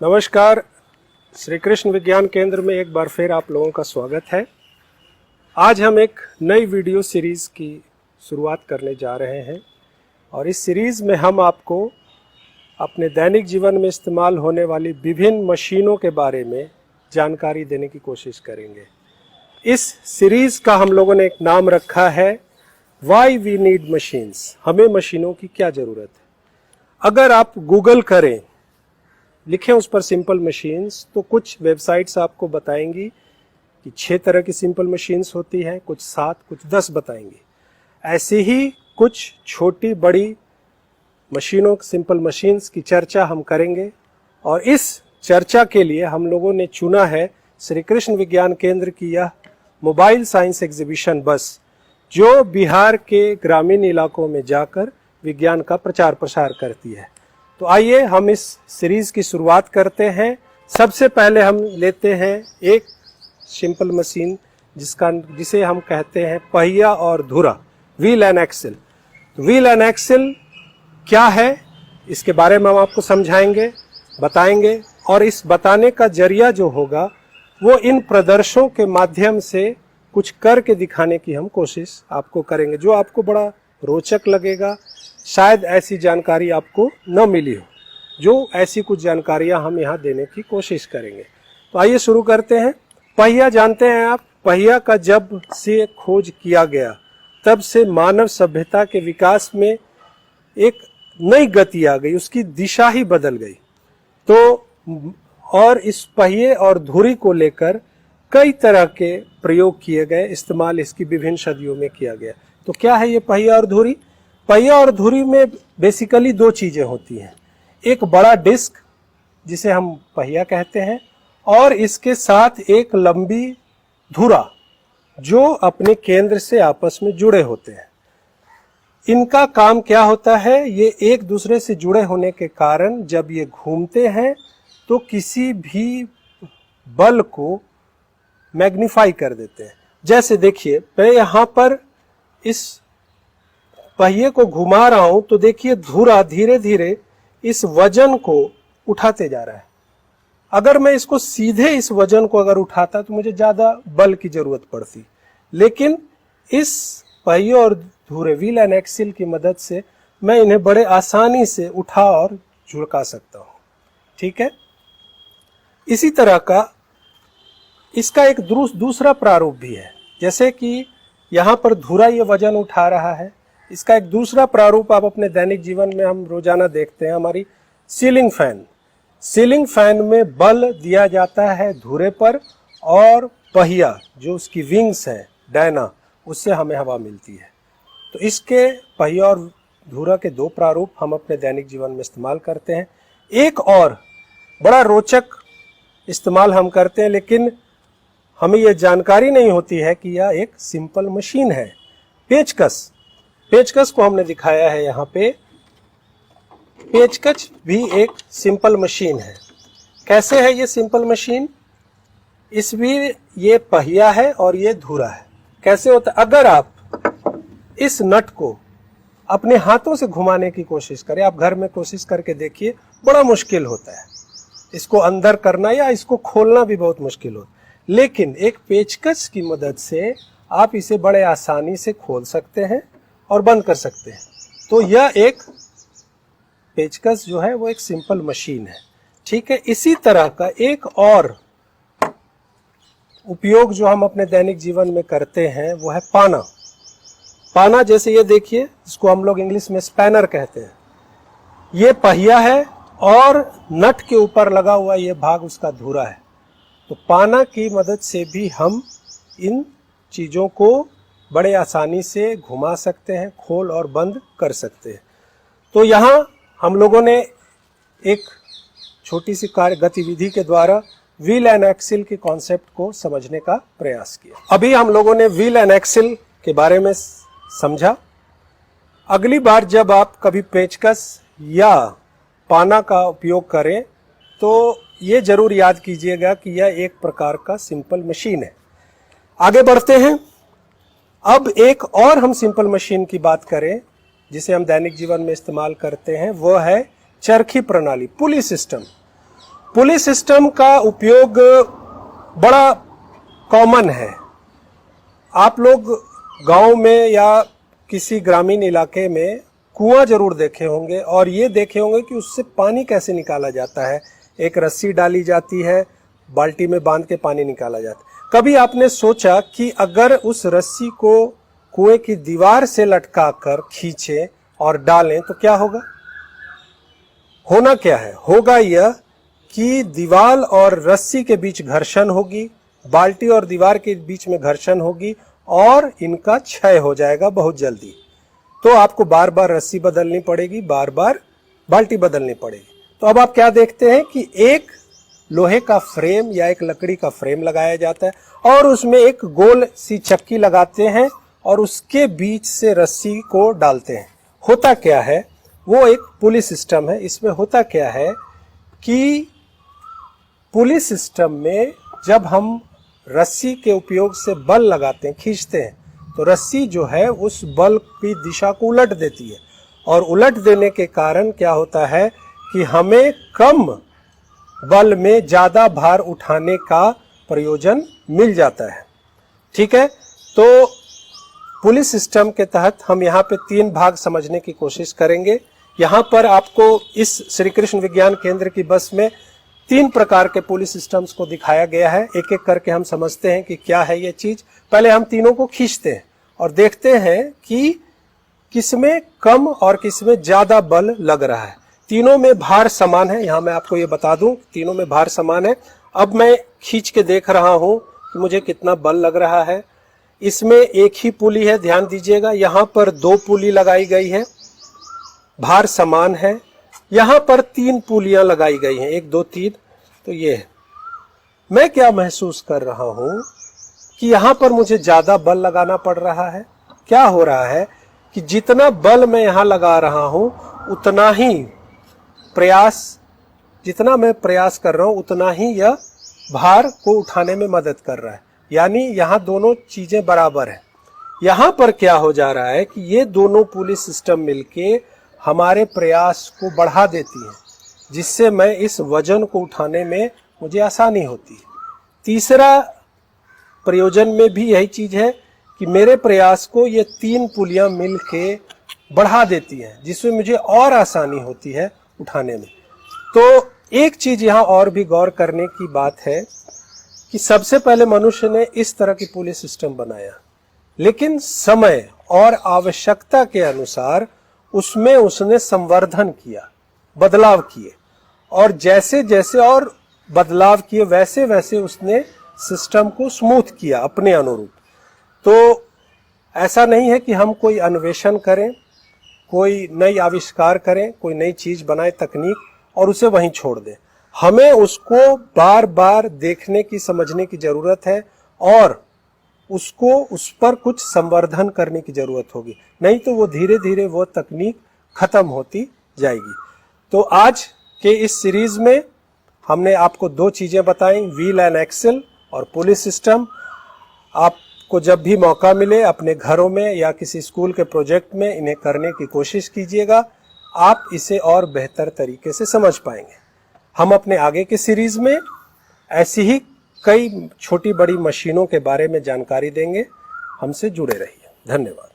नमस्कार। श्री कृष्ण विज्ञान केंद्र में एक बार फिर आप लोगों का स्वागत है। आज हम एक नई वीडियो सीरीज़ की शुरुआत करने जा रहे हैं और इस सीरीज़ में हम आपको अपने दैनिक जीवन में इस्तेमाल होने वाली विभिन्न मशीनों के बारे में जानकारी देने की कोशिश करेंगे। इस सीरीज़ का हम लोगों ने एक नाम रखा है वाई वी नीड मशीन्स, हमें मशीनों की क्या ज़रूरत है। अगर आप गूगल करें, लिखें उस पर सिंपल मशीन्स, तो कुछ वेबसाइट्स आपको बताएंगी कि 6 तरह की सिंपल मशीन्स होती हैं, कुछ 7, कुछ 10 बताएंगी। ऐसे ही कुछ छोटी बड़ी मशीनों, सिंपल मशीन्स की चर्चा हम करेंगे और इस चर्चा के लिए हम लोगों ने चुना है श्री कृष्ण विज्ञान केंद्र की यह मोबाइल साइंस एग्जीबिशन बस, जो बिहार के ग्रामीण इलाकों में जाकर विज्ञान का प्रचार प्रसार करती है। तो आइए हम इस सीरीज की शुरुआत करते हैं। सबसे पहले हम लेते हैं एक सिंपल मशीन जिसे हम कहते हैं पहिया और धुरा, व्हील एंड एक्सल। तो व्हील एंड एक्सल क्या है, इसके बारे में हम आपको समझाएंगे, बताएंगे और इस बताने का जरिया जो होगा वो इन प्रदर्शनों के माध्यम से कुछ करके दिखाने की हम कोशिश आपको करेंगे, जो आपको बड़ा रोचक लगेगा। शायद ऐसी जानकारी आपको न मिली हो, जो ऐसी कुछ जानकारियां हम यहाँ देने की कोशिश करेंगे। तो आइए शुरू करते हैं। पहिया जानते हैं आप, पहिया का जब से खोज किया गया तब से मानव सभ्यता के विकास में एक नई गति आ गई, उसकी दिशा ही बदल गई। तो और इस पहिए और धुरी को लेकर कई तरह के प्रयोग किए गए, इस्तेमाल इसकी विभिन्न सदियों में किया गया। तो क्या है ये पहिया और धुरी? पहिया और धुरी में बेसिकली 2 चीजें होती हैं। एक बड़ा डिस्क जिसे हम पहिया कहते हैं और इसके साथ एक लंबी धुरा जो अपने केंद्र से आपस में जुड़े होते हैं। इनका काम क्या होता है, ये एक दूसरे से जुड़े होने के कारण जब ये घूमते हैं तो किसी भी बल को मैग्नीफाई कर देते हैं। जैसे देखिए, मैं यहाँ पर इस पहिए को घुमा रहा हूं तो देखिए धुरा धीरे धीरे इस वजन को उठाते जा रहा है। अगर मैं इसको सीधे इस वजन को अगर उठाता तो मुझे ज्यादा बल की जरूरत पड़ती, लेकिन इस पहिए और धुरे, व्हील एंड एक्सल की मदद से मैं इन्हें बड़े आसानी से उठा और झुका सकता हूं। ठीक है। इसी तरह का इसका एक दूसरा प्रारूप भी है। जैसे कि यहां पर धुरा ये वजन उठा रहा है, इसका एक दूसरा प्रारूप आप अपने दैनिक जीवन में हम रोजाना देखते हैं, हमारी सीलिंग फैन। सीलिंग फैन में बल दिया जाता है धुरे पर और पहिया जो उसकी विंग्स है, डायना, उससे हमें हवा मिलती है। तो इसके पहिया और धुरा के 2 प्रारूप हम अपने दैनिक जीवन में इस्तेमाल करते हैं। एक और बड़ा रोचक इस्तेमाल हम करते हैं, लेकिन हमें यह जानकारी नहीं होती है कि यह एक सिंपल मशीन है। पेचकस, पेचकस को हमने दिखाया है यहाँ पे। पेचकस भी एक सिंपल मशीन है। कैसे है ये सिंपल मशीन? इसमें ये पहिया है और ये धुरा है। कैसे होता है? अगर आप इस नट को अपने हाथों से घुमाने की कोशिश करें, आप घर में कोशिश करके देखिए, बड़ा मुश्किल होता है इसको अंदर करना या इसको खोलना भी बहुत मुश्किल होता है। लेकिन एक पेचकस की मदद से आप इसे बड़े आसानी से खोल सकते हैं और बंद कर सकते हैं। तो यह एक पेचकस जो है वो एक सिंपल मशीन है। ठीक है। इसी तरह का एक और उपयोग जो हम अपने दैनिक जीवन में करते हैं वो है पाना। पाना, जैसे ये देखिए, इसको हम लोग इंग्लिश में स्पैनर कहते हैं। ये पहिया है और नट के ऊपर लगा हुआ ये भाग उसका धुरा है। तो पाना की मदद से भी हम इन चीजों को बड़े आसानी से घुमा सकते हैं, खोल और बंद कर सकते हैं। तो यहाँ हम लोगों ने एक छोटी सी कार्य गतिविधि के द्वारा व्हील एंड एक्सल के कॉन्सेप्ट को समझने का प्रयास किया। अभी हम लोगों ने व्हील एंड एक्सल के बारे में समझा। अगली बार जब आप कभी पेचकस या पाना का उपयोग करें तो ये जरूर याद कीजिएगा कि यह एक प्रकार का सिंपल मशीन है। आगे बढ़ते हैं। अब एक और हम सिंपल मशीन की बात करें जिसे हम दैनिक जीवन में इस्तेमाल करते हैं, वो है चरखी प्रणाली, पुली सिस्टम। पुली सिस्टम का उपयोग बड़ा कॉमन है। आप लोग गांव में या किसी ग्रामीण इलाके में कुआं जरूर देखे होंगे और ये देखे होंगे कि उससे पानी कैसे निकाला जाता है। एक रस्सी डाली जाती है, बाल्टी में बांध के पानी निकाला जाता है। कभी आपने सोचा कि अगर उस रस्सी को कुएं की दीवार से लटकाकर खींचे और डालें तो क्या होगा? होना क्या है? होगा यह कि दीवार और रस्सी के बीच घर्षण होगी, बाल्टी और दीवार के बीच में घर्षण होगी और इनका क्षय हो जाएगा बहुत जल्दी। तो आपको बार बार रस्सी बदलनी पड़ेगी, बार बार बाल्टी बदलनी पड़ेगी। तो अब आप क्या देखते हैं कि एक लोहे का फ्रेम या एक लकड़ी का फ्रेम लगाया जाता है और उसमें एक गोल सी चक्की लगाते हैं और उसके बीच से रस्सी को डालते हैं। होता क्या है? वो एक पुली सिस्टम है। इसमें होता क्या है कि पुली सिस्टम में जब हम रस्सी के उपयोग से बल लगाते हैं, खींचते हैं, तो रस्सी जो है उस बल की दिशा को उलट देती है और उलट देने के कारण क्या होता है कि हमें कम बल में ज्यादा भार उठाने का प्रयोजन मिल जाता है। ठीक है, तो पुलिस सिस्टम के तहत हम यहाँ पे 3 भाग समझने की कोशिश करेंगे। यहाँ पर आपको इस श्री कृष्ण विज्ञान केंद्र की बस में 3 प्रकार के पुलिस सिस्टम्स को दिखाया गया है। एक एक करके हम समझते हैं कि क्या है ये चीज। पहले हम तीनों को खींचते हैं और देखते हैं कि किसमें कम और किसमें ज्यादा बल लग रहा है। तीनों में भार समान है। यहाँ मैं आपको ये बता दूं, तीनों में भार समान है। अब मैं खींच के देख रहा हूं कि मुझे कितना बल लग रहा है। इसमें एक ही पुली है, ध्यान दीजिएगा। यहाँ पर 2 पुली लगाई गई है, भार समान है। यहाँ पर 3 पुलियां लगाई गई हैं, 1 2 3। तो ये है। मैं क्या महसूस कर रहा हूं कि यहाँ पर मुझे ज्यादा बल लगाना पड़ रहा है। क्या हो रहा है कि जितना बल मैं यहाँ लगा रहा हूं उतना ही जितना मैं प्रयास कर रहा हूं उतना ही यह भार को उठाने में मदद कर रहा है। यानी यहाँ दोनों चीजें बराबर है। यहाँ पर क्या हो जा रहा है कि ये दोनों पुलिस सिस्टम मिलके हमारे प्रयास को बढ़ा देती है, जिससे मैं इस वजन को उठाने में मुझे आसानी होती है। तीसरा प्रयोजन में भी यही चीज है कि मेरे प्रयास को ये 3 पुलियां मिलके बढ़ा देती हैं, जिसमें मुझे और आसानी होती है उठाने में। तो एक चीज यहाँ और भी गौर करने की बात है कि सबसे पहले मनुष्य ने इस तरह की पुलिस सिस्टम बनाया, लेकिन समय और आवश्यकता के अनुसार उसमें उसने संवर्धन किया, बदलाव किए, और जैसे जैसे और बदलाव किए वैसे वैसे उसने सिस्टम को स्मूथ किया अपने अनुरूप। तो ऐसा नहीं है कि हम कोई अन्वेषण करें, कोई नई आविष्कार करें, कोई नई चीज बनाए, तकनीक, और उसे वहीं छोड़ दें। हमें उसको बार बार देखने की, समझने की जरूरत है और उसको उस पर कुछ संवर्धन करने की जरूरत होगी, नहीं तो वो धीरे धीरे वो तकनीक खत्म होती जाएगी। तो आज के इस सीरीज में हमने आपको 2 चीजें बताई, व्हील एंड एक्सल और पुलिस सिस्टम। आपको जब भी मौका मिले अपने घरों में या किसी स्कूल के प्रोजेक्ट में इन्हें करने की कोशिश कीजिएगा। आप इसे और बेहतर तरीके से समझ पाएंगे। हम अपने आगे के सीरीज में ऐसी ही कई छोटी बड़ी मशीनों के बारे में जानकारी देंगे। हमसे जुड़े रहिए। धन्यवाद।